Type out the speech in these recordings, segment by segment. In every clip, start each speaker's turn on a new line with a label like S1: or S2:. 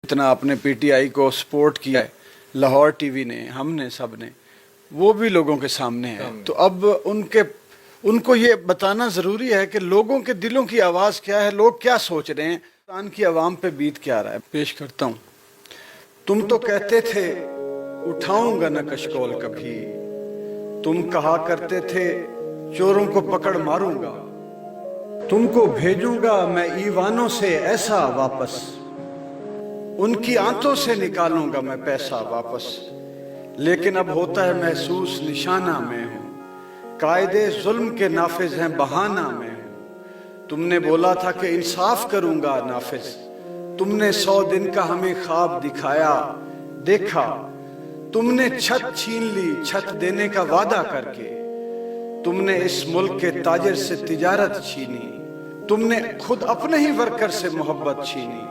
S1: इतना आपने पीटीआई को सपोर्ट किया है, लाहौर टीवी ने, हमने, सब ने, वो भी लोगों के सामने है। तो अब उनको ये बताना ज़रूरी है कि लोगों के दिलों की आवाज़ क्या है, लोग क्या सोच रहे हैं, पाकिस्तान की आवाम पे बीत क्या रहा है। पेश करता हूँ। तुम तो कहते थे उठाऊंगा न कशकोल कभी, तुम कहा करते थे चोरों को पकड़ मारूंगा, तुमको भेजूंगा मैं ईवानों से ऐसा वापस, उनकी आंतों से निकालूंगा मैं पैसा वापस। लेकिन अब होता है महसूस निशाना में हूं, कायदे जुल्म के नाफिज हैं बहाना में हूं। तुमने बोला था कि इंसाफ करूंगा नाफिज, तुमने 100 दिन का हमें ख्वाब दिखाया, देखा तुमने छत छीन ली छत देने का वादा करके। तुमने इस मुल्क के ताजिर से तिजारत छीनी, तुमने खुद अपने ही वर्कर से मोहब्बत छीनी।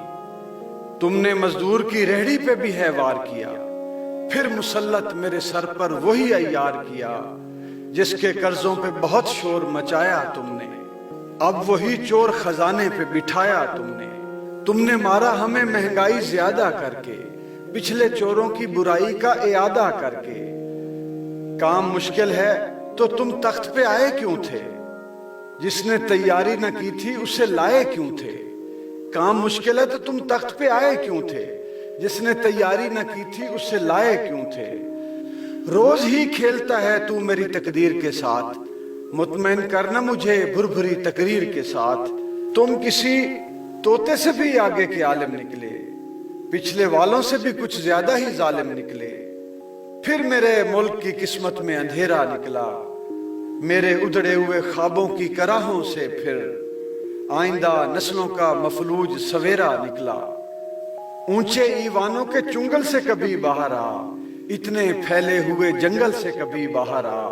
S1: तुमने मजदूर की रेहड़ी पे भी है वार किया, फिर मुसल्लत मेरे सर पर वही अय्यार किया, जिसके कर्जों पे बहुत शोर मचाया तुमने। अब वही चोर खजाने पे बिठाया तुमने। तुमने मारा हमें महंगाई ज्यादा करके, पिछले चोरों की बुराई का इयादा करके। काम मुश्किल है तो तुम तख्त पे आए क्यों थे, जिसने तैयारी न की थी उसे लाए क्यों थे। काम मुश्किल है तो तुम तख्त पे आए क्यों थे, जिसने तैयारी न की थी उसे लाए क्यों थे। रोज ही खेलता है तू मेरी तकदीर के साथ, मुतमईन करना मुझे भुरभुरी तकरीर के साथ। तुम किसी तोते से भी आगे के आलिम निकले, पिछले वालों से भी कुछ ज्यादा ही जालिम निकले। फिर मेरे मुल्क की किस्मत में अंधेरा निकला, मेरे उधड़े हुए ख्वाबों की कराहों से फिर आइंदा नस्लों का मफलूज सवेरा निकला। ऊंचे ईवानों के चुंगल से कभी बाहर आ, इतने फैले हुए जंगल से कभी बाहर आ।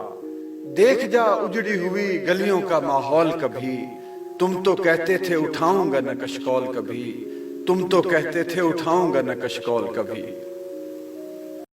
S1: देख जा उजड़ी हुई गलियों का माहौल कभी, तुम तो कहते थे उठाऊंगा न कशकोल कभी, तुम तो कहते थे उठाऊंगा न कशकोल कभी।